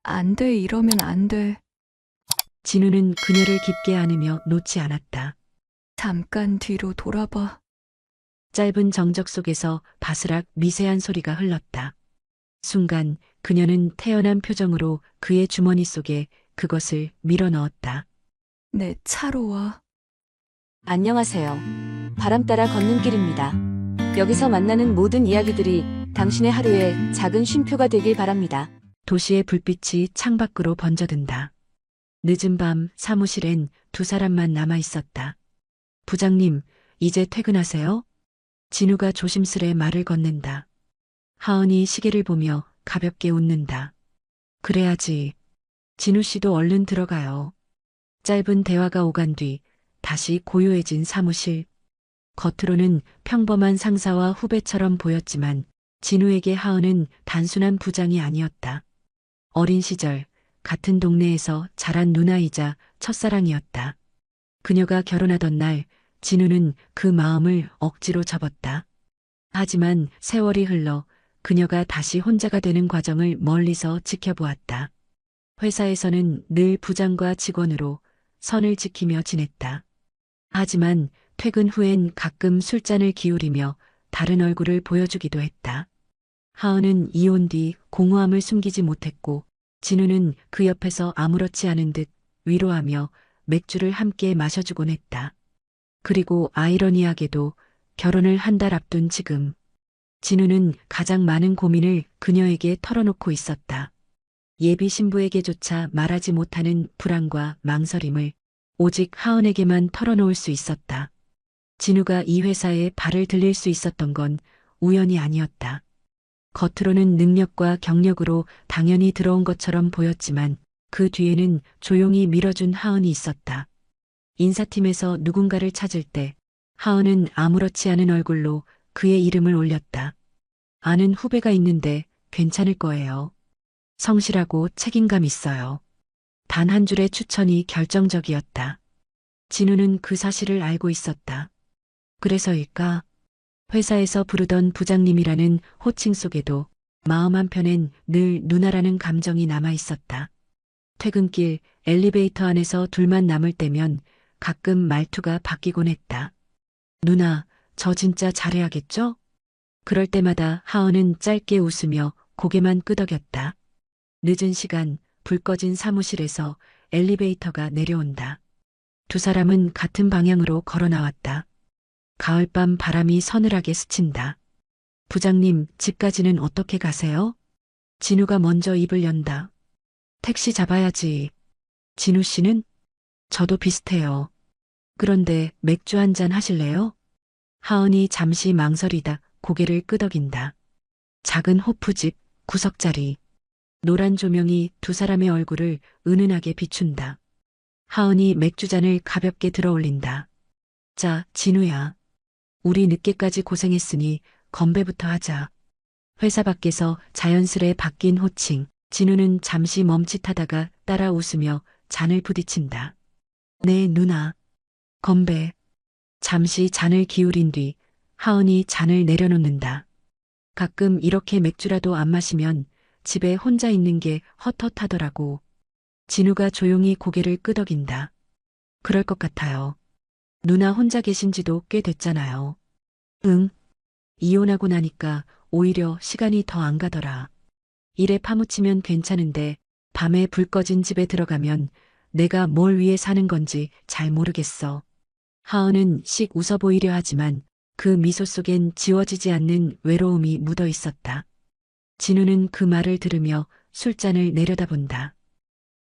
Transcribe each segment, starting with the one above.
안 돼, 이러면 안 돼. 진우는 그녀를 깊게 안으며 놓지 않았다. 잠깐 뒤로 돌아봐. 짧은 정적 속에서 바스락 미세한 소리가 흘렀다. 순간 그녀는 태연한 표정으로 그의 주머니 속에 그것을 밀어 넣었다. 내 차로 와. 안녕하세요. 바람 따라 걷는 길입니다. 여기서 만나는 모든 이야기들이 당신의 하루에 작은 쉼표가 되길 바랍니다. 도시의 불빛이 창밖으로 번져든다. 늦은 밤 사무실엔 두 사람만 남아 있었다. 부장님, 이제 퇴근하세요? 진우가 조심스레 말을 건넨다. 하은이 시계를 보며 가볍게 웃는다. 그래야지. 진우 씨도 얼른 들어가요. 짧은 대화가 오간 뒤 다시 고요해진 사무실. 겉으로는 평범한 상사와 후배처럼 보였지만 진우에게 하은은 단순한 부장이 아니었다. 어린 시절 같은 동네에서 자란 누나이자 첫사랑이었다. 그녀가 결혼하던 날 진우는 그 마음을 억지로 접었다. 하지만 세월이 흘러 그녀가 다시 혼자가 되는 과정을 멀리서 지켜보았다. 회사에서는 늘 부장과 직원으로 선을 지키며 지냈다. 하지만 퇴근 후엔 가끔 술잔을 기울이며 다른 얼굴을 보여주기도 했다. 하은은 이혼 뒤 공허함을 숨기지 못했고 진우는 그 옆에서 아무렇지 않은 듯 위로하며 맥주를 함께 마셔주곤 했다. 그리고 아이러니하게도 결혼을 한 달 앞둔 지금 진우는 가장 많은 고민을 그녀에게 털어놓고 있었다. 예비 신부에게조차 말하지 못하는 불안과 망설임을 오직 하은에게만 털어놓을 수 있었다. 진우가 이 회사에 발을 들릴 수 있었던 건 우연이 아니었다. 겉으로는 능력과 경력으로 당연히 들어온 것처럼 보였지만 그 뒤에는 조용히 밀어준 하은이 있었다. 인사팀에서 누군가를 찾을 때 하은은 아무렇지 않은 얼굴로 그의 이름을 올렸다. 아는 후배가 있는데 괜찮을 거예요. 성실하고 책임감 있어요. 단 한 줄의 추천이 결정적이었다. 진우는 그 사실을 알고 있었다. 그래서일까? 회사에서 부르던 부장님이라는 호칭 속에도 마음 한편엔 늘 누나라는 감정이 남아 있었다. 퇴근길 엘리베이터 안에서 둘만 남을 때면 가끔 말투가 바뀌곤 했다. 누나, 저 진짜 잘해야겠죠? 그럴 때마다 하은은 짧게 웃으며 고개만 끄덕였다. 늦은 시간 불 꺼진 사무실에서 엘리베이터가 내려온다. 두 사람은 같은 방향으로 걸어 나왔다. 가을밤 바람이 서늘하게 스친다. 부장님, 집까지는 어떻게 가세요? 진우가 먼저 입을 연다. 택시 잡아야지. 진우 씨는? 저도 비슷해요. 그런데 맥주 한 잔 하실래요? 하은이 잠시 망설이다 고개를 끄덕인다. 작은 호프집 구석자리. 노란 조명이 두 사람의 얼굴을 은은하게 비춘다. 하은이 맥주잔을 가볍게 들어 올린다. 자, 진우야. 우리 늦게까지 고생했으니 건배부터 하자. 회사 밖에서 자연스레 바뀐 호칭. 진우는 잠시 멈칫하다가 따라 웃으며 잔을 부딪힌다. 네, 누나. 건배. 잠시 잔을 기울인 뒤 하은이 잔을 내려놓는다. 가끔 이렇게 맥주라도 안 마시면 집에 혼자 있는 게 헛헛하더라고. 진우가 조용히 고개를 끄덕인다. 그럴 것 같아요. 누나 혼자 계신 지도 꽤 됐잖아요. 응. 이혼하고 나니까 오히려 시간이 더 안 가더라. 일에 파묻히면 괜찮은데 밤에 불 꺼진 집에 들어가면 내가 뭘 위해 사는 건지 잘 모르겠어. 하은은 씩 웃어 보이려 하지만 그 미소 속엔 지워지지 않는 외로움이 묻어 있었다. 진우는 그 말을 들으며 술잔을 내려다본다.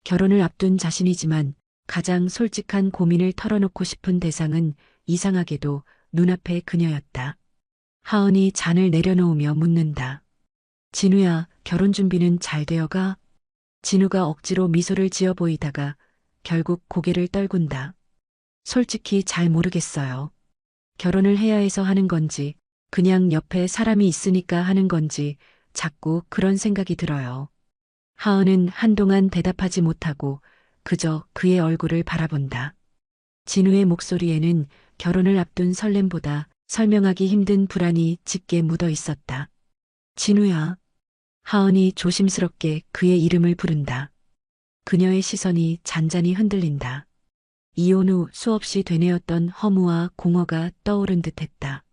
결혼을 앞둔 자신이지만 가장 솔직한 고민을 털어놓고 싶은 대상은 이상하게도 눈앞의 그녀였다. 하은이 잔을 내려놓으며 묻는다. 진우야, 결혼 준비는 잘 되어가? 진우가 억지로 미소를 지어 보이다가 결국 고개를 떨군다. 솔직히 잘 모르겠어요. 결혼을 해야 해서 하는 건지, 그냥 옆에 사람이 있으니까 하는 건지 자꾸 그런 생각이 들어요. 하은은 한동안 대답하지 못하고 그저 그의 얼굴을 바라본다. 진우의 목소리에는 결혼을 앞둔 설렘보다 설명하기 힘든 불안이 짙게 묻어 있었다. 진우야. 하은이 조심스럽게 그의 이름을 부른다. 그녀의 시선이 잔잔히 흔들린다. 이혼 후 수없이 되뇌었던 허무와 공허가 떠오른 듯했다.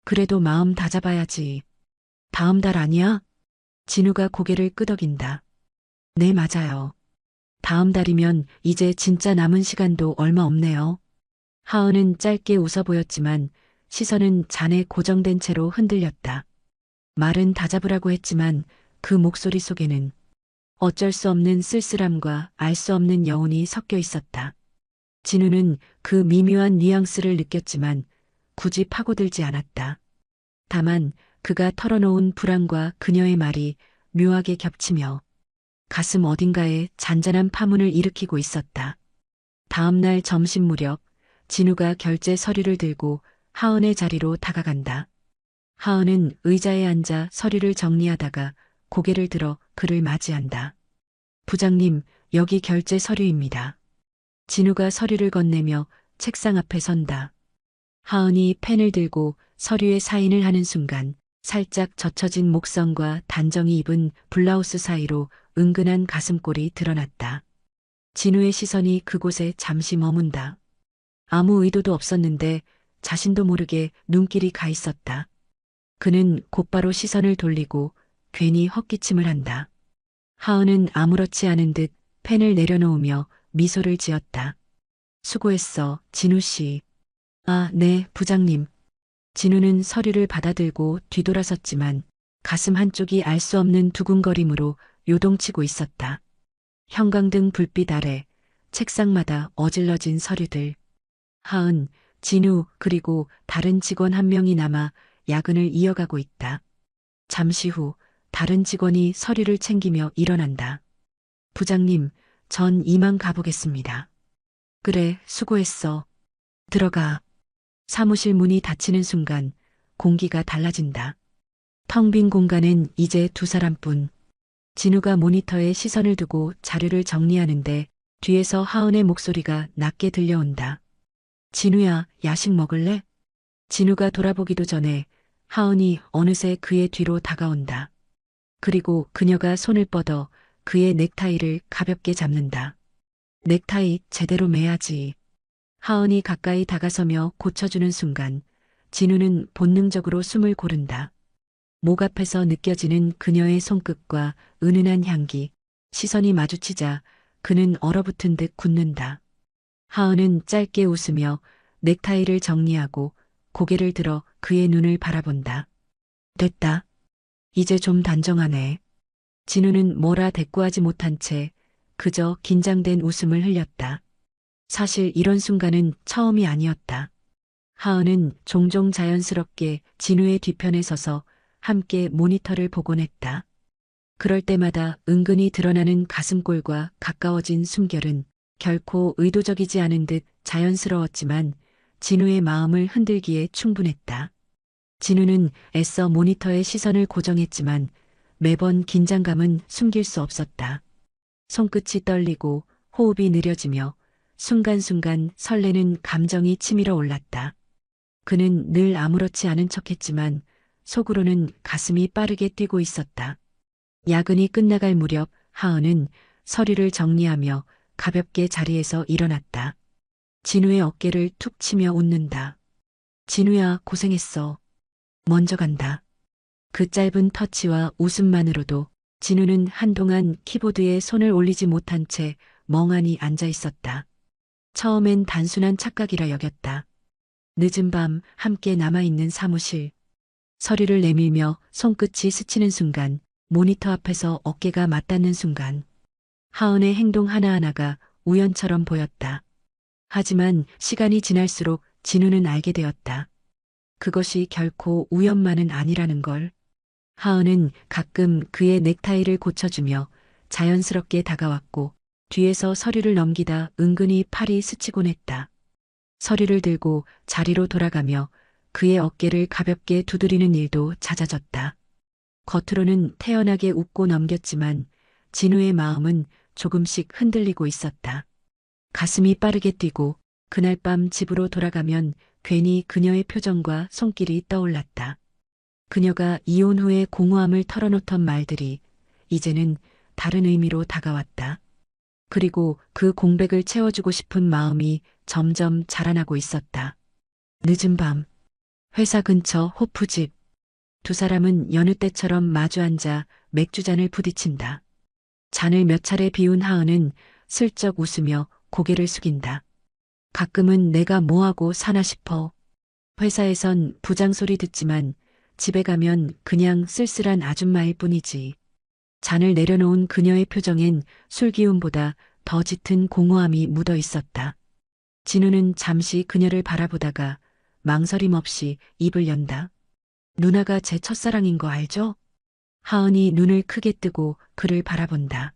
그래도 마음 다잡아야지. 다음 달 아니야? 진우가 고개를 끄덕인다. 네, 맞아요. 다음 달이면 이제 진짜 남은 시간도 얼마 없네요. 하은은 짧게 웃어 보였지만 시선은 잔에 고정된 채로 흔들렸다. 말은 다잡으라고 했지만 그 목소리 속에는 어쩔 수 없는 쓸쓸함과 알 수 없는 여운이 섞여 있었다. 진우는 그 미묘한 뉘앙스를 느꼈지만 굳이 파고들지 않았다. 다만 그가 털어놓은 불안과 그녀의 말이 묘하게 겹치며 가슴 어딘가에 잔잔한 파문을 일으키고 있었다. 다음 날 점심 무렵 진우가 결제 서류를 들고 하은의 자리로 다가간다. 하은은 의자에 앉아 서류를 정리하다가 고개를 들어 그를 맞이한다. 부장님, 여기 결제 서류입니다. 진우가 서류를 건네며 책상 앞에 선다. 하은이 펜을 들고 서류에 사인을 하는 순간 살짝 젖혀진 목선과 단정히 입은 블라우스 사이로 은근한 가슴골이 드러났다. 진우의 시선이 그곳에 잠시 머문다. 아무 의도도 없었는데 자신도 모르게 눈길이 가 있었다. 그는 곧바로 시선을 돌리고 괜히 헛기침을 한다. 하은은 아무렇지 않은 듯 펜을 내려놓으며 미소를 지었다. 수고했어, 진우 씨. 아, 네, 부장님. 진우는 서류를 받아들고 뒤돌아섰지만 가슴 한쪽이 알 수 없는 두근거림으로 요동치고 있었다. 형광등 불빛 아래 책상마다 어질러진 서류들. 하은, 진우 그리고 다른 직원 한 명이 남아 야근을 이어가고 있다. 잠시 후 다른 직원이 서류를 챙기며 일어난다. 부장님, 전 이만 가보겠습니다. 그래, 수고했어. 들어가. 사무실 문이 닫히는 순간 공기가 달라진다. 텅 빈 공간엔 이제 두 사람뿐. 진우가 모니터에 시선을 두고 자료를 정리하는데 뒤에서 하은의 목소리가 낮게 들려온다. 진우야, 야식 먹을래? 진우가 돌아보기도 전에 하은이 어느새 그의 뒤로 다가온다. 그리고 그녀가 손을 뻗어 그의 넥타이를 가볍게 잡는다. 넥타이 제대로 매야지. 하은이 가까이 다가서며 고쳐주는 순간 진우는 본능적으로 숨을 고른다. 목 앞에서 느껴지는 그녀의 손끝과 은은한 향기, 시선이 마주치자 그는 얼어붙은 듯 굳는다. 하은은 짧게 웃으며 넥타이를 정리하고 고개를 들어 그의 눈을 바라본다. 됐다. 이제 좀 단정하네. 진우는 뭐라 대꾸하지 못한 채 그저 긴장된 웃음을 흘렸다. 사실 이런 순간은 처음이 아니었다. 하은은 종종 자연스럽게 진우의 뒤편에 서서 함께 모니터를 보곤 했다. 그럴 때마다 은근히 드러나는 가슴골과 가까워진 숨결은 결코 의도적이지 않은 듯 자연스러웠지만 진우의 마음을 흔들기에 충분했다. 진우는 애써 모니터에 시선을 고정했지만 매번 긴장감은 숨길 수 없었다. 손끝이 떨리고 호흡이 느려지며 순간순간 설레는 감정이 치밀어 올랐다. 그는 늘 아무렇지 않은 척했지만 속으로는 가슴이 빠르게 뛰고 있었다. 야근이 끝나갈 무렵 하은은 서류를 정리하며 가볍게 자리에서 일어났다. 진우의 어깨를 툭 치며 웃는다. 진우야, 고생했어. 먼저 간다. 그 짧은 터치와 웃음만으로도 진우는 한동안 키보드에 손을 올리지 못한 채 멍하니 앉아 있었다. 처음엔 단순한 착각이라 여겼다. 늦은 밤 함께 남아있는 사무실. 서류를 내밀며 손끝이 스치는 순간, 모니터 앞에서 어깨가 맞닿는 순간, 하은의 행동 하나하나가 우연처럼 보였다. 하지만 시간이 지날수록 진우는 알게 되었다. 그것이 결코 우연만은 아니라는 걸. 하은은 가끔 그의 넥타이를 고쳐주며 자연스럽게 다가왔고 뒤에서 서류를 넘기다 은근히 팔이 스치곤 했다. 서류를 들고 자리로 돌아가며 그의 어깨를 가볍게 두드리는 일도 잦아졌다. 겉으로는 태연하게 웃고 넘겼지만 진우의 마음은 조금씩 흔들리고 있었다. 가슴이 빠르게 뛰고 그날 밤 집으로 돌아가면 괜히 그녀의 표정과 손길이 떠올랐다. 그녀가 이혼 후에 공허함을 털어놓던 말들이 이제는 다른 의미로 다가왔다. 그리고 그 공백을 채워주고 싶은 마음이 점점 자라나고 있었다. 늦은 밤, 회사 근처 호프집. 두 사람은 여느 때처럼 마주 앉아 맥주잔을 부딪힌다. 잔을 몇 차례 비운 하은은 슬쩍 웃으며 고개를 숙인다. 가끔은 내가 뭐하고 사나 싶어. 회사에선 부장 소리 듣지만 집에 가면 그냥 쓸쓸한 아줌마일 뿐이지. 잔을 내려놓은 그녀의 표정엔 술기운보다 더 짙은 공허함이 묻어 있었다. 진우는 잠시 그녀를 바라보다가 망설임 없이 입을 연다. 누나가 제 첫사랑인 거 알죠? 하은이 눈을 크게 뜨고 그를 바라본다.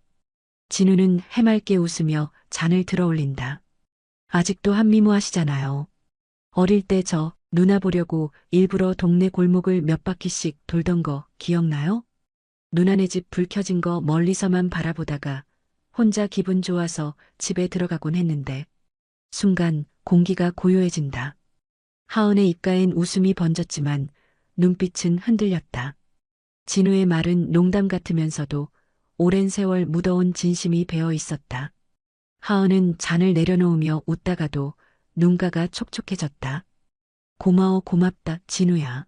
진우는 해맑게 웃으며 잔을 들어 올린다. 아직도 한미무하시잖아요. 어릴 때 저 누나 보려고 일부러 동네 골목을 몇 바퀴씩 돌던 거 기억나요? 누나네 집 불 켜진 거 멀리서만 바라보다가 혼자 기분 좋아서 집에 들어가곤 했는데 순간 공기가 고요해진다. 하은의 입가엔 웃음이 번졌지만 눈빛은 흔들렸다. 진우의 말은 농담 같으면서도 오랜 세월 묻어온 진심이 배어 있었다. 하은은 잔을 내려놓으며 웃다가도 눈가가 촉촉해졌다. 고마워 고맙다 진우야.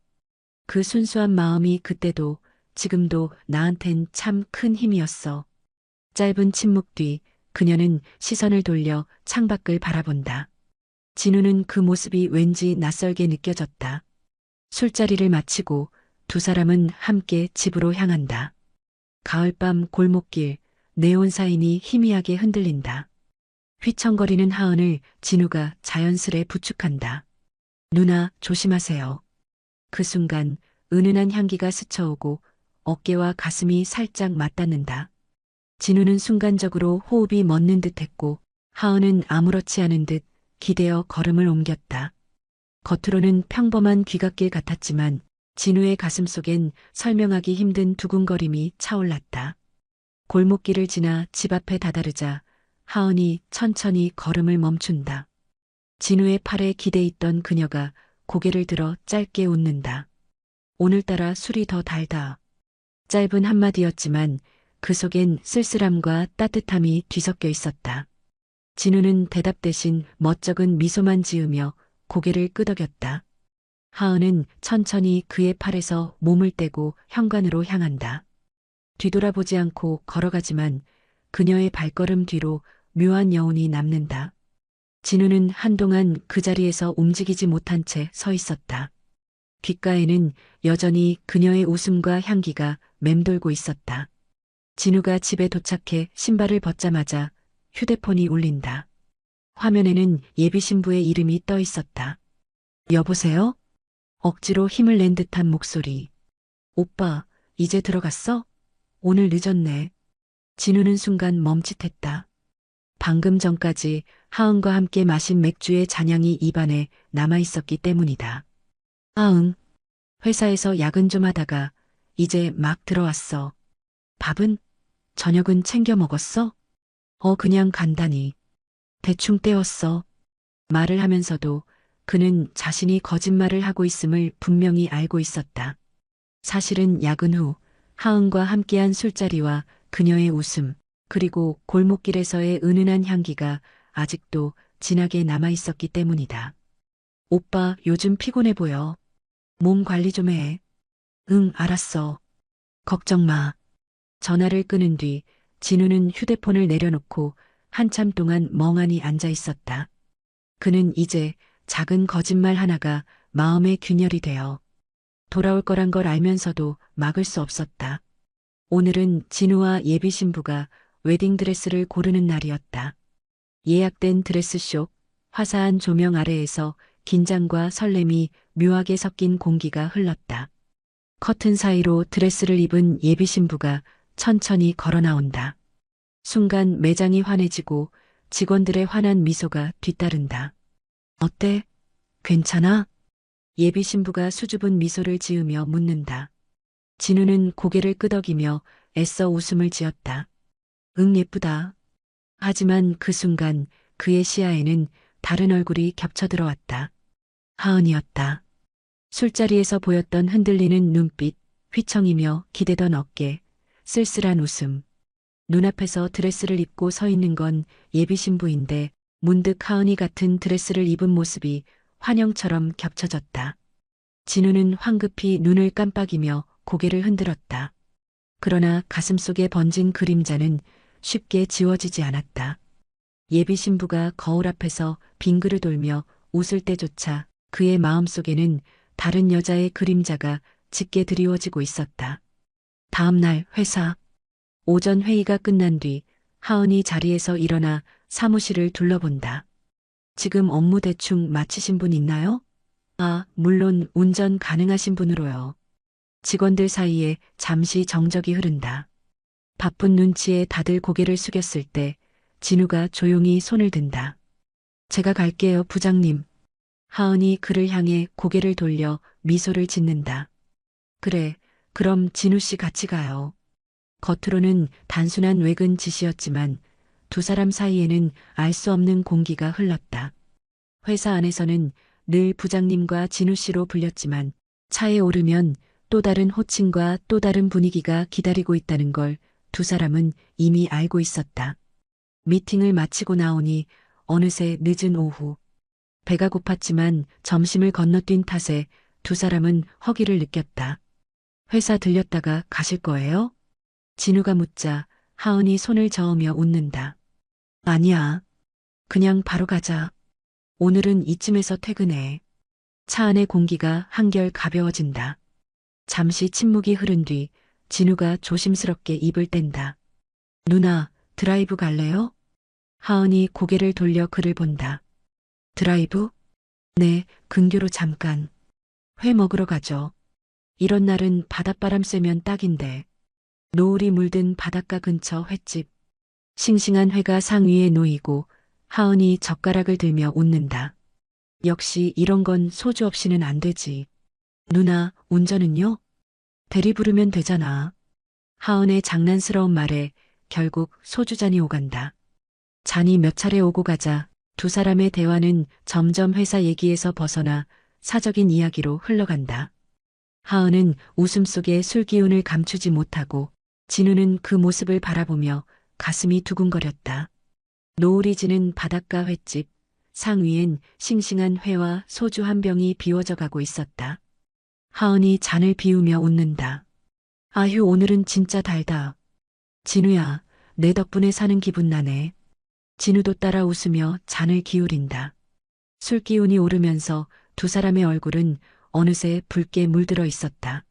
그 순수한 마음이 그때도 지금도 나한텐 참 큰 힘이었어. 짧은 침묵 뒤 그녀는 시선을 돌려 창밖을 바라본다. 진우는 그 모습이 왠지 낯설게 느껴졌다. 술자리를 마치고 두 사람은 함께 집으로 향한다. 가을밤 골목길, 네온 사인이 희미하게 흔들린다. 휘청거리는 하은을 진우가 자연스레 부축한다. 누나 조심하세요. 그 순간 은은한 향기가 스쳐오고 어깨와 가슴이 살짝 맞닿는다. 진우는 순간적으로 호흡이 멎는 듯했고 하은은 아무렇지 않은 듯 기대어 걸음을 옮겼다. 겉으로는 평범한 귀갓길 같았지만 진우의 가슴속엔 설명하기 힘든 두근거림이 차올랐다. 골목길을 지나 집 앞에 다다르자 하은이 천천히 걸음을 멈춘다. 진우의 팔에 기대 있던 그녀가 고개를 들어 짧게 웃는다. 오늘따라 술이 더 달다. 짧은 한마디였지만 그 속엔 쓸쓸함과 따뜻함이 뒤섞여 있었다. 진우는 대답 대신 멋쩍은 미소만 지으며 고개를 끄덕였다. 하은은 천천히 그의 팔에서 몸을 떼고 현관으로 향한다. 뒤돌아보지 않고 걸어가지만 그녀의 발걸음 뒤로 묘한 여운이 남는다. 진우는 한동안 그 자리에서 움직이지 못한 채 서 있었다. 귓가에는 여전히 그녀의 웃음과 향기가 맴돌고 있었다. 진우가 집에 도착해 신발을 벗자마자 휴대폰이 울린다. 화면에는 예비 신부의 이름이 떠 있었다. 여보세요? 억지로 힘을 낸 듯한 목소리. 오빠, 이제 들어갔어? 오늘 늦었네. 진우는 순간 멈칫했다. 방금 전까지 하은과 함께 마신 맥주의 잔향이 입안에 남아있었기 때문이다. 아응. 회사에서 야근 좀 하다가 이제 막 들어왔어. 밥은? 저녁은 챙겨 먹었어? 그냥 간단히. 대충 때웠어. 말을 하면서도 그는 자신이 거짓말을 하고 있음을 분명히 알고 있었다. 사실은 야근 후 하은과 함께한 술자리와 그녀의 웃음, 그리고 골목길에서의 은은한 향기가 아직도 진하게 남아있었기 때문이다. 오빠 요즘 피곤해 보여. 몸 관리 좀 해. 응, 알았어. 걱정 마. 전화를 끊은 뒤 진우는 휴대폰을 내려놓고 한참 동안 멍하니 앉아 있었다. 그는 이제 작은 거짓말 하나가 마음의 균열이 되어 돌아올 거란 걸 알면서도 막을 수 없었다. 오늘은 진우와 예비 신부가 웨딩드레스를 고르는 날이었다. 예약된 드레스쇼, 화사한 조명 아래에서 긴장과 설렘이 묘하게 섞인 공기가 흘렀다. 커튼 사이로 드레스를 입은 예비 신부가 천천히 걸어 나온다. 순간 매장이 환해지고 직원들의 환한 미소가 뒤따른다. 어때? 괜찮아? 예비 신부가 수줍은 미소를 지으며 묻는다. 진우는 고개를 끄덕이며 애써 웃음을 지었다. 응, 예쁘다. 하지만 그 순간 그의 시야에는 다른 얼굴이 겹쳐 들어왔다. 하은이었다. 술자리에서 보였던 흔들리는 눈빛, 휘청이며 기대던 어깨, 쓸쓸한 웃음. 눈앞에서 드레스를 입고 서 있는 건 예비 신부인데 문득 하은이 같은 드레스를 입은 모습이 환영처럼 겹쳐졌다. 진우는 황급히 눈을 깜빡이며 고개를 흔들었다. 그러나 가슴속에 번진 그림자는 쉽게 지워지지 않았다. 예비 신부가 거울 앞에서 빙그르 돌며 웃을 때조차 그의 마음속에는 다른 여자의 그림자가 짙게 드리워지고 있었다. 다음 날 회사. 오전 회의가 끝난 뒤 하은이 자리에서 일어나 사무실을 둘러본다. 지금 업무 대충 마치신 분 있나요? 아, 물론 운전 가능하신 분으로요. 직원들 사이에 잠시 정적이 흐른다. 바쁜 눈치에 다들 고개를 숙였을 때 진우가 조용히 손을 든다. 제가 갈게요, 부장님. 하은이 그를 향해 고개를 돌려 미소를 짓는다. 그래, 그럼 진우 씨 같이 가요. 겉으로는 단순한 외근 지시였지만 두 사람 사이에는 알 수 없는 공기가 흘렀다. 회사 안에서는 늘 부장님과 진우 씨로 불렸지만 차에 오르면 또 다른 호칭과 또 다른 분위기가 기다리고 있다는 걸 두 사람은 이미 알고 있었다. 미팅을 마치고 나오니 어느새 늦은 오후. 배가 고팠지만 점심을 건너뛴 탓에 두 사람은 허기를 느꼈다. 회사 들렸다가 가실 거예요? 진우가 묻자 하은이 손을 저으며 웃는다. 아니야. 그냥 바로 가자. 오늘은 이쯤에서 퇴근해. 차 안의 공기가 한결 가벼워진다. 잠시 침묵이 흐른 뒤 진우가 조심스럽게 입을 뗀다. 누나, 드라이브 갈래요? 하은이 고개를 돌려 그를 본다. 드라이브? 네, 근교로 잠깐. 회 먹으러 가죠. 이런 날은 바닷바람 쐬면 딱인데. 노을이 물든 바닷가 근처 횟집. 싱싱한 회가 상 위에 놓이고 하은이 젓가락을 들며 웃는다. 역시 이런 건 소주 없이는 안 되지. 누나, 운전은요? 대리 부르면 되잖아. 하은의 장난스러운 말에 결국 소주잔이 오간다. 잔이 몇 차례 오고 가자 두 사람의 대화는 점점 회사 얘기에서 벗어나 사적인 이야기로 흘러간다. 하은은 웃음 속에 술 기운을 감추지 못하고 진우는 그 모습을 바라보며 가슴이 두근거렸다. 노을이 지는 바닷가 횟집, 상 위엔 싱싱한 회와 소주 한 병이 비워져 가고 있었다. 하은이 잔을 비우며 웃는다. 아휴, 오늘은 진짜 달다. 진우야, 내 덕분에 사는 기분 나네. 진우도 따라 웃으며 잔을 기울인다. 술 기운이 오르면서 두 사람의 얼굴은 어느새 붉게 물들어 있었다.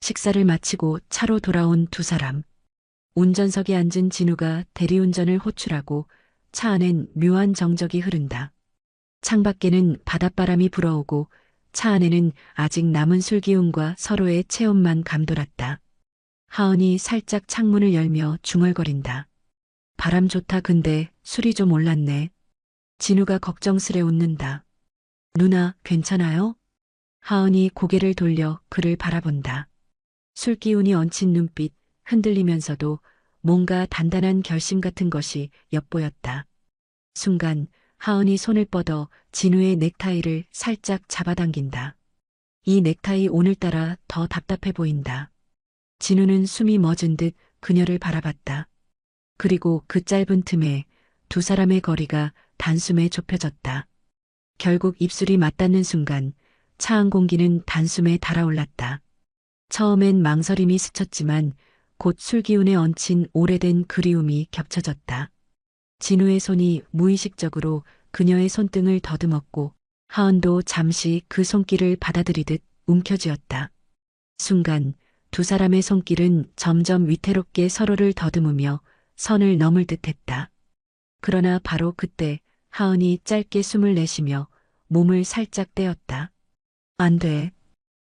식사를 마치고 차로 돌아온 두 사람. 운전석에 앉은 진우가 대리운전을 호출하고 차 안엔 묘한 정적이 흐른다. 창밖에는 바닷바람이 불어오고 차 안에는 아직 남은 술기운과 서로의 체온만 감돌았다. 하은이 살짝 창문을 열며 중얼거린다. 바람 좋다. 근데 술이 좀 올랐네. 진우가 걱정스레 웃는다. 누나, 괜찮아요? 하은이 고개를 돌려 그를 바라본다. 술기운이 얹힌 눈빛, 흔들리면서도 뭔가 단단한 결심 같은 것이 엿보였다. 순간 하은이 손을 뻗어 진우의 넥타이를 살짝 잡아당긴다. 이 넥타이 오늘따라 더 답답해 보인다. 진우는 숨이 멎은 듯 그녀를 바라봤다. 그리고 그 짧은 틈에 두 사람의 거리가 단숨에 좁혀졌다. 결국 입술이 맞닿는 순간 차 안 공기는 단숨에 달아올랐다. 처음엔 망설임이 스쳤지만 곧 술기운에 얹힌 오래된 그리움이 겹쳐졌다. 진우의 손이 무의식적으로 그녀의 손등을 더듬었고 하은도 잠시 그 손길을 받아들이듯 움켜쥐었다. 순간 두 사람의 손길은 점점 위태롭게 서로를 더듬으며 선을 넘을 듯했다. 그러나 바로 그때 하은이 짧게 숨을 내쉬며 몸을 살짝 떼었다. 안 돼.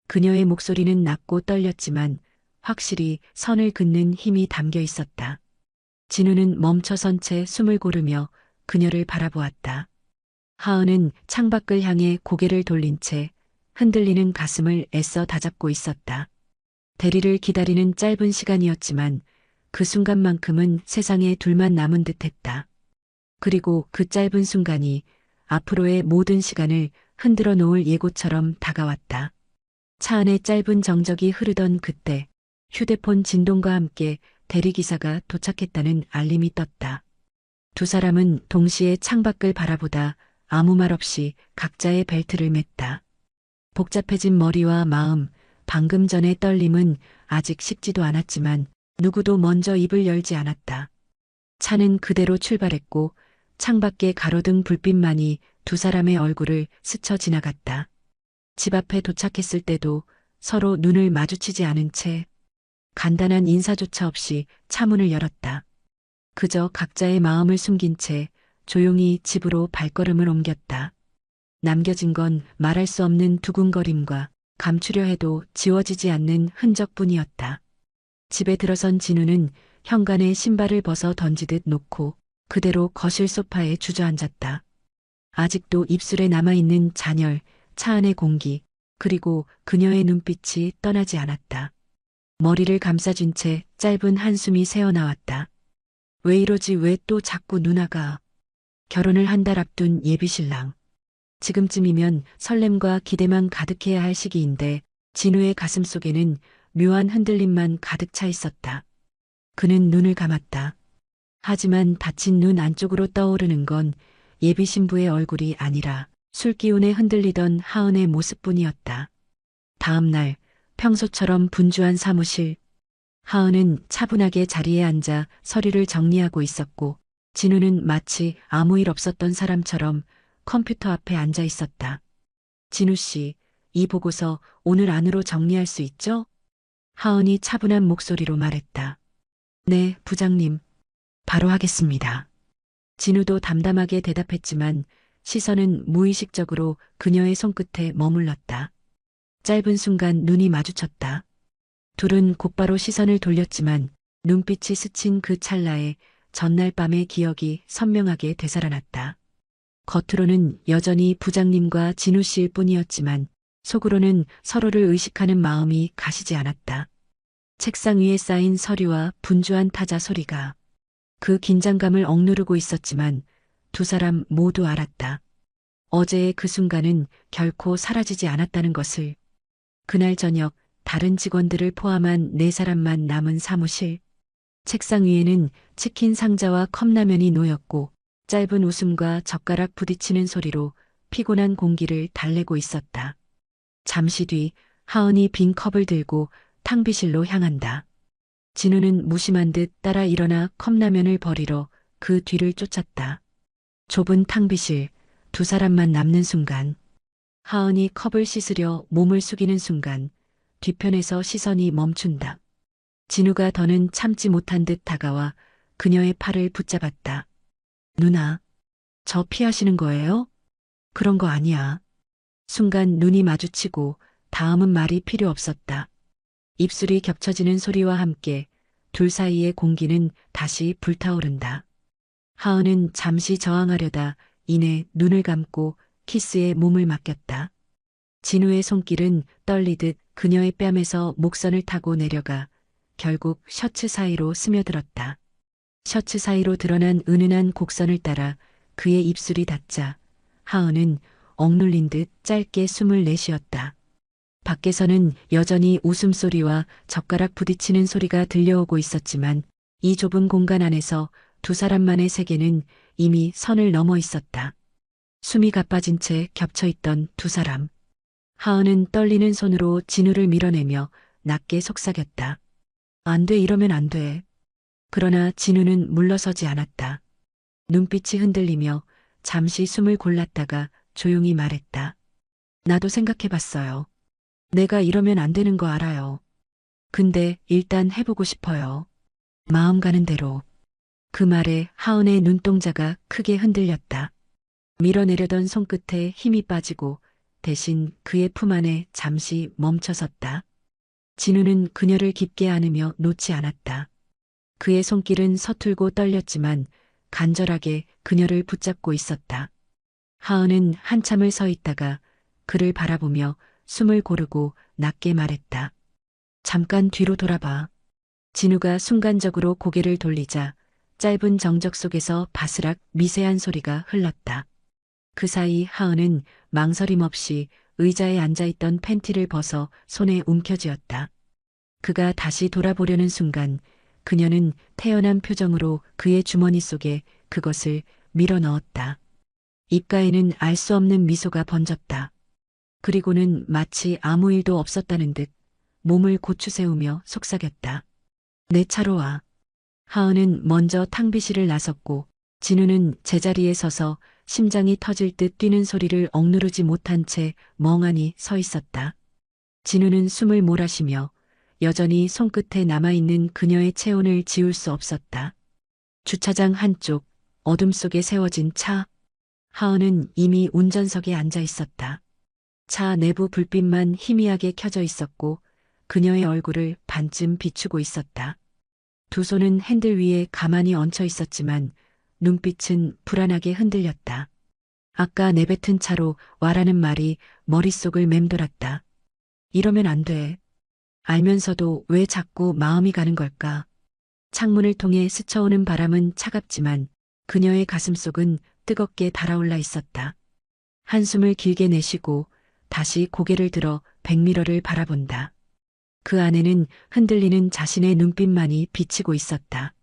그녀의 목소리는 낮고 떨렸지만 확실히 선을 긋는 힘이 담겨 있었다. 진우는 멈춰선 채 숨을 고르며 그녀를 바라보았다. 하은은 창밖을 향해 고개를 돌린 채 흔들리는 가슴을 애써 다잡고 있었다. 대리를 기다리는 짧은 시간이었지만 그 순간만큼은 세상에 둘만 남은 듯했다. 그리고 그 짧은 순간이 앞으로의 모든 시간을 흔들어 놓을 예고처럼 다가왔다. 차 안에 짧은 정적이 흐르던 그때 휴대폰 진동과 함께 대리기사가 도착했다는 알림이 떴다. 두 사람은 동시에 창밖을 바라보다 아무 말 없이 각자의 벨트를 맸다. 복잡해진 머리와 마음, 방금 전의 떨림은 아직 식지도 않았지만 누구도 먼저 입을 열지 않았다. 차는 그대로 출발했고 창밖에 가로등 불빛만이 두 사람의 얼굴을 스쳐 지나갔다. 집 앞에 도착했을 때도 서로 눈을 마주치지 않은 채 간단한 인사조차 없이 차문을 열었다. 그저 각자의 마음을 숨긴 채 조용히 집으로 발걸음을 옮겼다. 남겨진 건 말할 수 없는 두근거림과 감추려 해도 지워지지 않는 흔적뿐이었다. 집에 들어선 진우는 현관에 신발을 벗어 던지듯 놓고 그대로 거실 소파에 주저앉았다. 아직도 입술에 남아있는 잔열, 차 안의 공기, 그리고 그녀의 눈빛이 떠나지 않았다. 머리를 감싸준 채 짧은 한숨이 새어나왔다. 왜 이러지 왜 또 자꾸 누나가. 결혼을 한 달 앞둔 예비신랑. 지금쯤이면 설렘과 기대만 가득해야 할 시기인데 진우의 가슴 속에는 묘한 흔들림만 가득 차 있었다. 그는 눈을 감았다. 하지만 닫힌 눈 안쪽으로 떠오르는 건 예비 신부의 얼굴이 아니라 술기운에 흔들리던 하은의 모습뿐이었다. 다음 날 평소처럼 분주한 사무실. 하은은 차분하게 자리에 앉아 서류를 정리하고 있었고 진우는 마치 아무 일 없었던 사람처럼 컴퓨터 앞에 앉아 있었다. 진우 씨, 이 보고서 오늘 안으로 정리할 수 있죠? 하은이 차분한 목소리로 말했다. 네, 부장님. 바로 하겠습니다. 진우도 담담하게 대답했지만 시선은 무의식적으로 그녀의 손끝에 머물렀다. 짧은 순간 눈이 마주쳤다. 둘은 곧바로 시선을 돌렸지만 눈빛이 스친 그 찰나에 전날 밤의 기억이 선명하게 되살아났다. 겉으로는 여전히 부장님과 진우 씨일 뿐이었지만 속으로는 서로를 의식하는 마음이 가시지 않았다. 책상 위에 쌓인 서류와 분주한 타자 소리가 그 긴장감을 억누르고 있었지만 두 사람 모두 알았다. 어제의 그 순간은 결코 사라지지 않았다는 것을. 그날 저녁 다른 직원들을 포함한 네 사람만 남은 사무실. 책상 위에는 치킨 상자와 컵라면이 놓였고 짧은 웃음과 젓가락 부딪히는 소리로 피곤한 공기를 달래고 있었다. 잠시 뒤 하은이 빈 컵을 들고 탕비실로 향한다. 진우는 무심한 듯 따라 일어나 컵라면을 버리러 그 뒤를 쫓았다. 좁은 탕비실, 두 사람만 남는 순간. 하은이 컵을 씻으려 몸을 숙이는 순간 뒤편에서 시선이 멈춘다. 진우가 더는 참지 못한 듯 다가와 그녀의 팔을 붙잡았다. 누나, 저 피하시는 거예요? 그런 거 아니야. 순간 눈이 마주치고 다음은 말이 필요 없었다. 입술이 겹쳐지는 소리와 함께 둘 사이의 공기는 다시 불타오른다. 하은은 잠시 저항하려다 이내 눈을 감고 키스에 몸을 맡겼다. 진우의 손길은 떨리듯 그녀의 뺨에서 목선을 타고 내려가 결국 셔츠 사이로 스며들었다. 셔츠 사이로 드러난 은은한 곡선을 따라 그의 입술이 닿자 하은은 억눌린 듯 짧게 숨을 내쉬었다. 밖에서는 여전히 웃음소리와 젓가락 부딪히는 소리가 들려오고 있었지만 이 좁은 공간 안에서 두 사람만의 세계는 이미 선을 넘어 있었다. 숨이 가빠진 채 겹쳐있던 두 사람. 하은은 떨리는 손으로 진우를 밀어내며 낮게 속삭였다. 안 돼, 이러면 안 돼. 그러나 진우는 물러서지 않았다. 눈빛이 흔들리며 잠시 숨을 골랐다가 조용히 말했다. 나도 생각해봤어요. 내가 이러면 안 되는 거 알아요. 근데 일단 해보고 싶어요. 마음 가는 대로. 그 말에 하은의 눈동자가 크게 흔들렸다. 밀어내려던 손끝에 힘이 빠지고 대신 그의 품 안에 잠시 멈춰섰다. 진우는 그녀를 깊게 안으며 놓지 않았다. 그의 손길은 서툴고 떨렸지만 간절하게 그녀를 붙잡고 있었다. 하은은 한참을 서 있다가 그를 바라보며 숨을 고르고 낮게 말했다. 잠깐 뒤로 돌아봐. 진우가 순간적으로 고개를 돌리자 짧은 정적 속에서 바스락 미세한 소리가 흘렀다. 그 사이 하은은 망설임 없이 의자에 앉아있던 팬티를 벗어 손에 움켜쥐었다. 그가 다시 돌아보려는 순간 그녀는 태연한 표정으로 그의 주머니 속에 그것을 밀어 넣었다. 입가에는 알 수 없는 미소가 번졌다. 그리고는 마치 아무 일도 없었다는 듯 몸을 고추 세우며 속삭였다. 내 차로 와. 하은은 먼저 탕비실을 나섰고 진우는 제자리에 서서 심장이 터질 듯 뛰는 소리를 억누르지 못한 채 멍하니 서 있었다. 진우는 숨을 몰아쉬며 여전히 손끝에 남아있는 그녀의 체온을 지울 수 없었다. 주차장 한쪽 어둠 속에 세워진 차. 하은은 이미 운전석에 앉아 있었다. 차 내부 불빛만 희미하게 켜져 있었고 그녀의 얼굴을 반쯤 비추고 있었다. 두 손은 핸들 위에 가만히 얹혀 있었지만 눈빛은 불안하게 흔들렸다. 아까 내뱉은 차로 와라는 말이 머릿속을 맴돌았다. 이러면 안 돼. 알면서도 왜 자꾸 마음이 가는 걸까? 창문을 통해 스쳐오는 바람은 차갑지만 그녀의 가슴속은 뜨겁게 달아올라 있었다. 한숨을 길게 내쉬고 다시 고개를 들어 백미러를 바라본다. 그 안에는 흔들리는 자신의 눈빛만이 비치고 있었다.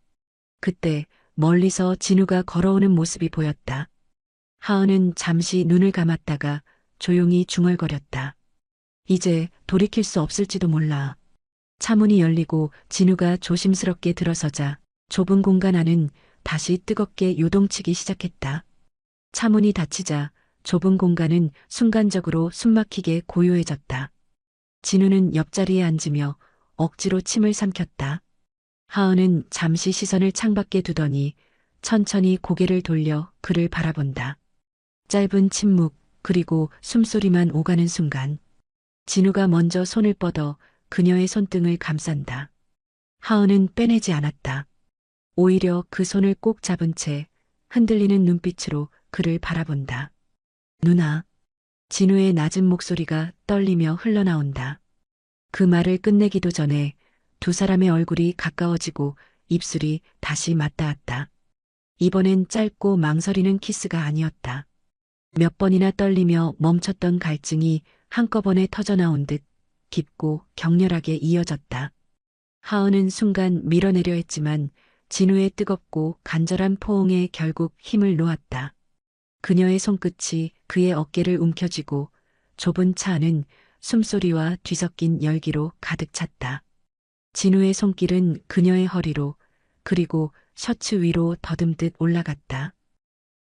그때 멀리서 진우가 걸어오는 모습이 보였다. 하은은 잠시 눈을 감았다가 조용히 중얼거렸다. 이제 돌이킬 수 없을지도 몰라. 차문이 열리고 진우가 조심스럽게 들어서자 좁은 공간 안은 다시 뜨겁게 요동치기 시작했다. 차문이 닫히자 좁은 공간은 순간적으로 숨막히게 고요해졌다. 진우는 옆자리에 앉으며 억지로 침을 삼켰다. 하은은 잠시 시선을 창밖에 두더니 천천히 고개를 돌려 그를 바라본다. 짧은 침묵 그리고 숨소리만 오가는 순간 진우가 먼저 손을 뻗어 그녀의 손등을 감싼다. 하은은 빼내지 않았다. 오히려 그 손을 꼭 잡은 채 흔들리는 눈빛으로 그를 바라본다. 누나. 진우의 낮은 목소리가 떨리며 흘러나온다. 그 말을 끝내기도 전에 두 사람의 얼굴이 가까워지고 입술이 다시 맞닿았다. 이번엔 짧고 망설이는 키스가 아니었다. 몇 번이나 떨리며 멈췄던 갈증이 한꺼번에 터져나온 듯 깊고 격렬하게 이어졌다. 하은은 순간 밀어내려 했지만 진우의 뜨겁고 간절한 포옹에 결국 힘을 놓았다. 그녀의 손끝이 그의 어깨를 움켜쥐고 좁은 차 안은 숨소리와 뒤섞인 열기로 가득 찼다. 진우의 손길은 그녀의 허리로 그리고 셔츠 위로 더듬듯 올라갔다.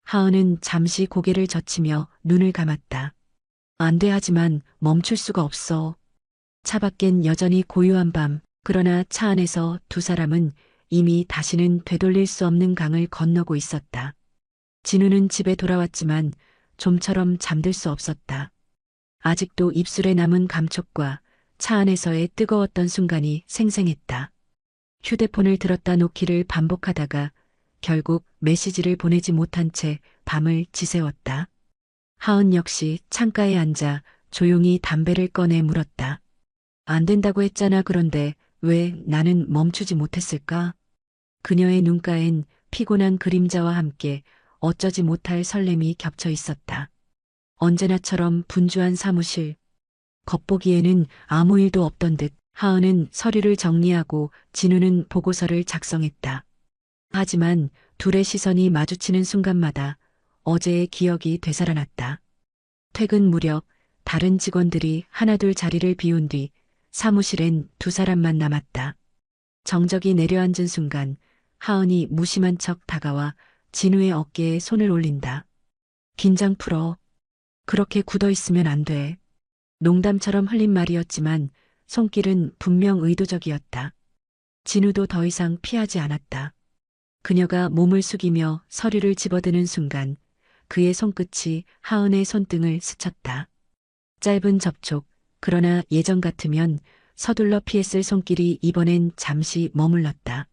하은은 잠시 고개를 젖히며 눈을 감았다. 안 돼 하지만 멈출 수가 없어. 차 밖엔 여전히 고요한 밤, 그러나 차 안에서 두 사람은 이미 다시는 되돌릴 수 없는 강을 건너고 있었다. 진우는 집에 돌아왔지만 좀처럼 잠들 수 없었다. 아직도 입술에 남은 감촉과 차 안에서의 뜨거웠던 순간이 생생했다. 휴대폰을 들었다 놓기를 반복하다가 결국 메시지를 보내지 못한 채 밤을 지새웠다. 하은 역시 창가에 앉아 조용히 담배를 꺼내 물었다. 안 된다고 했잖아. 그런데 왜 나는 멈추지 못했을까? 그녀의 눈가엔 피곤한 그림자와 함께 어쩌지 못할 설렘이 겹쳐 있었다. 언제나처럼 분주한 사무실. 겉보기에는 아무 일도 없던 듯 하은은 서류를 정리하고 진우는 보고서를 작성했다. 하지만 둘의 시선이 마주치는 순간마다 어제의 기억이 되살아났다. 퇴근 무렵 다른 직원들이 하나둘 자리를 비운 뒤 사무실엔 두 사람만 남았다. 정적이 내려앉은 순간 하은이 무심한 척 다가와 진우의 어깨에 손을 올린다. 긴장 풀어. 그렇게 굳어 있으면 안 돼. 농담처럼 흘린 말이었지만 손길은 분명 의도적이었다. 진우도 더 이상 피하지 않았다. 그녀가 몸을 숙이며 서류를 집어드는 순간 그의 손끝이 하은의 손등을 스쳤다. 짧은 접촉, 그러나 예전 같으면 서둘러 피했을 손길이 이번엔 잠시 머물렀다.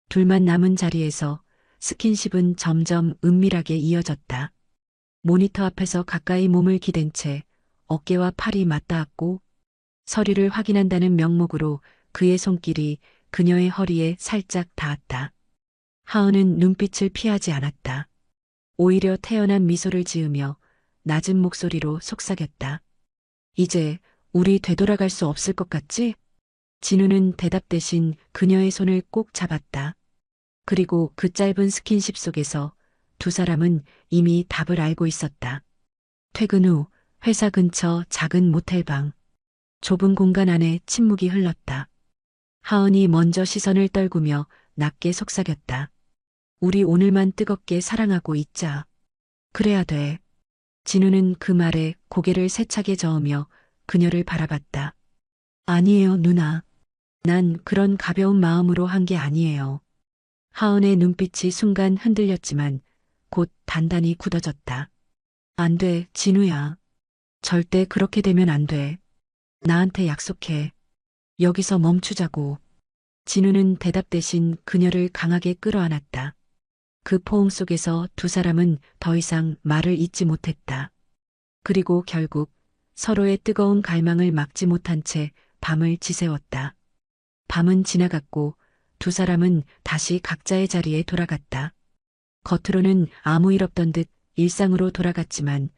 둘만 남은 자리에서 스킨십은 점점 은밀하게 이어졌다. 모니터 앞에서 가까이 몸을 기댄 채 어깨와 팔이 맞닿았고 서류를 확인한다는 명목으로 그의 손길이 그녀의 허리에 살짝 닿았다. 하은은 눈빛을 피하지 않았다. 오히려 태연한 미소를 지으며 낮은 목소리로 속삭였다. 이제 우리 되돌아갈 수 없을 것 같지? 진우는 대답 대신 그녀의 손을 꼭 잡았다. 그리고 그 짧은 스킨십 속에서 두 사람은 이미 답을 알고 있었다. 퇴근 후 회사 근처 작은 모텔방. 좁은 공간 안에 침묵이 흘렀다. 하은이 먼저 시선을 떨구며 낮게 속삭였다. 우리 오늘만 뜨겁게 사랑하고 있자. 그래야 돼. 진우는 그 말에 고개를 세차게 저으며 그녀를 바라봤다. 아니에요, 누나. 난 그런 가벼운 마음으로 한 게 아니에요. 하은의 눈빛이 순간 흔들렸지만 곧 단단히 굳어졌다. 안 돼, 진우야. 절대 그렇게 되면 안 돼. 나한테 약속해. 여기서 멈추자고. 진우는 대답 대신 그녀를 강하게 끌어안았다. 그 포옹 속에서 두 사람은 더 이상 말을 잇지 못했다. 그리고 결국 서로의 뜨거운 갈망을 막지 못한 채 밤을 지새웠다. 밤은 지나갔고 두 사람은 다시 각자의 자리에 돌아갔다. 겉으로는 아무 일 없던 듯 일상으로 돌아갔지만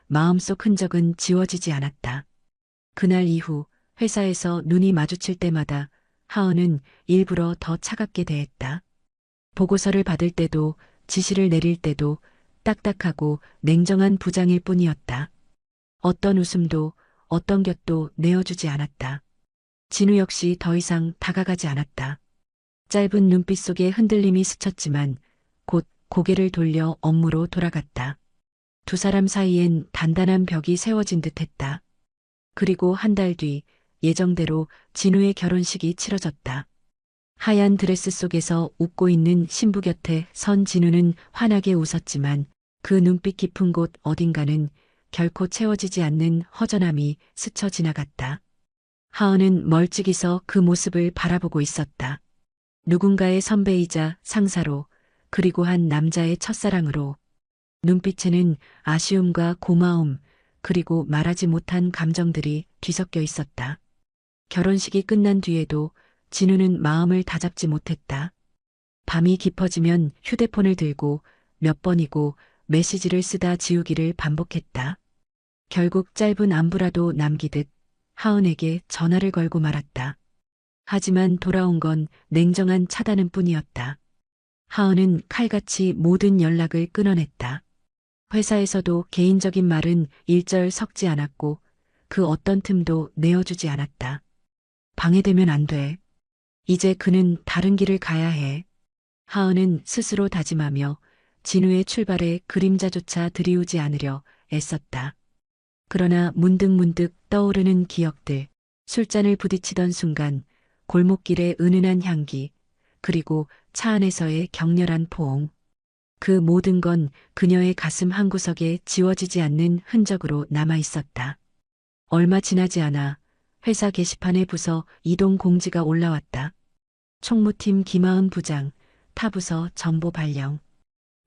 마음속 흔적은 지워지지 않았다. 그날 이후 회사에서 눈이 마주칠 때마다 하은은 일부러 더 차갑게 대했다. 보고서를 받을 때도 지시를 내릴 때도 딱딱하고 냉정한 부장일 뿐이었다. 어떤 웃음도 어떤 곁도 내어주지 않았다. 진우 역시 더 이상 다가가지 않았다. 짧은 눈빛 속에 흔들림이 스쳤지만 곧 고개를 돌려 업무로 돌아갔다. 두 사람 사이엔 단단한 벽이 세워진 듯했다. 그리고 한 달 뒤 예정대로 진우의 결혼식이 치러졌다. 하얀 드레스 속에서 웃고 있는 신부 곁에 선 진우는 환하게 웃었지만 그 눈빛 깊은 곳 어딘가는 결코 채워지지 않는 허전함이 스쳐 지나갔다. 하은은 멀찍이서 그 모습을 바라보고 있었다. 누군가의 선배이자 상사로 그리고 한 남자의 첫사랑으로 눈빛에는 아쉬움과 고마움 그리고 말하지 못한 감정들이 뒤섞여 있었다. 결혼식이 끝난 뒤에도 진우는 마음을 다잡지 못했다. 밤이 깊어지면 휴대폰을 들고 몇 번이고 메시지를 쓰다 지우기를 반복했다. 결국 짧은 안부라도 남기듯 하은에게 전화를 걸고 말았다. 하지만 돌아온 건 냉정한 차단은 뿐이었다. 하은은 칼같이 모든 연락을 끊어냈다. 회사에서도 개인적인 말은 일절 섞지 않았고 그 어떤 틈도 내어주지 않았다. 방해되면 안 돼. 이제 그는 다른 길을 가야 해. 하은은 스스로 다짐하며 진우의 출발에 그림자조차 들이우지 않으려 애썼다. 그러나 문득문득 떠오르는 기억들, 술잔을 부딪히던 순간, 골목길의 은은한 향기, 그리고 차 안에서의 격렬한 포옹. 그 모든 건 그녀의 가슴 한구석에 지워지지 않는 흔적으로 남아 있었다. 얼마 지나지 않아 회사 게시판에 부서 이동 공지가 올라왔다. 총무팀 김하은 부장, 타부서 전보 발령.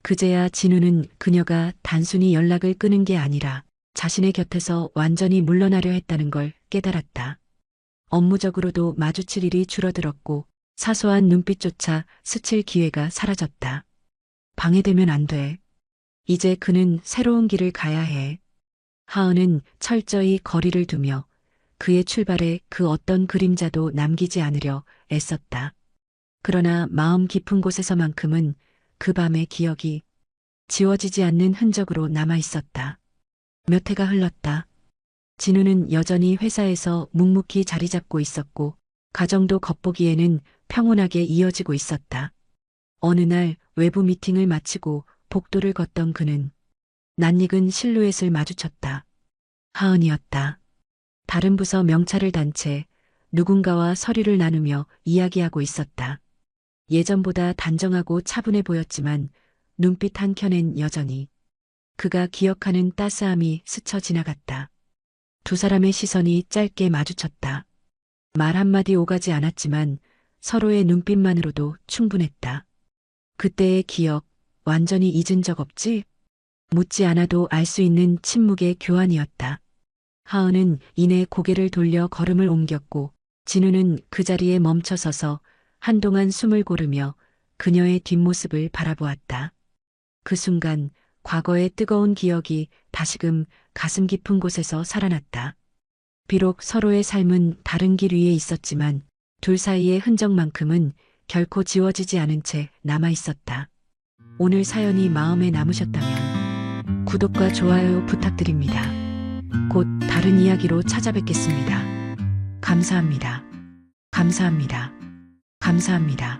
그제야 진우는 그녀가 단순히 연락을 끊은 게 아니라 자신의 곁에서 완전히 물러나려 했다는 걸 깨달았다. 업무적으로도 마주칠 일이 줄어들었고 사소한 눈빛조차 스칠 기회가 사라졌다. 방해되면 안 돼. 이제 그는 새로운 길을 가야 해. 하은은 철저히 거리를 두며 그의 출발에 그 어떤 그림자도 남기지 않으려 애썼다. 그러나 마음 깊은 곳에서만큼은 그 밤의 기억이 지워지지 않는 흔적으로 남아 있었다. 몇 해가 흘렀다. 진우는 여전히 회사에서 묵묵히 자리 잡고 있었고 가정도 겉보기에는 평온하게 이어지고 있었다. 어느 날 외부 미팅을 마치고 복도를 걷던 그는 낯익은 실루엣을 마주쳤다. 하은이었다. 다른 부서 명찰을 단 채 누군가와 서류를 나누며 이야기하고 있었다. 예전보다 단정하고 차분해 보였지만 눈빛 한켠엔 여전히 그가 기억하는 따스함이 스쳐 지나갔다. 두 사람의 시선이 짧게 마주쳤다. 말 한마디 오가지 않았지만 서로의 눈빛만으로도 충분했다. 그때의 기억 완전히 잊은 적 없지? 묻지 않아도 알 수 있는 침묵의 교환이었다. 하은은 이내 고개를 돌려 걸음을 옮겼고 진우는 그 자리에 멈춰서서 한동안 숨을 고르며 그녀의 뒷모습을 바라보았다. 그 순간 과거의 뜨거운 기억이 다시금 가슴 깊은 곳에서 살아났다. 비록 서로의 삶은 다른 길 위에 있었지만 둘 사이의 흔적만큼은 결코 지워지지 않은 채 남아 있었다. 오늘 사연이 마음에 남으셨다면 구독과 좋아요 부탁드립니다. 곧 다른 이야기로 찾아뵙겠습니다. 감사합니다. 감사합니다. 감사합니다.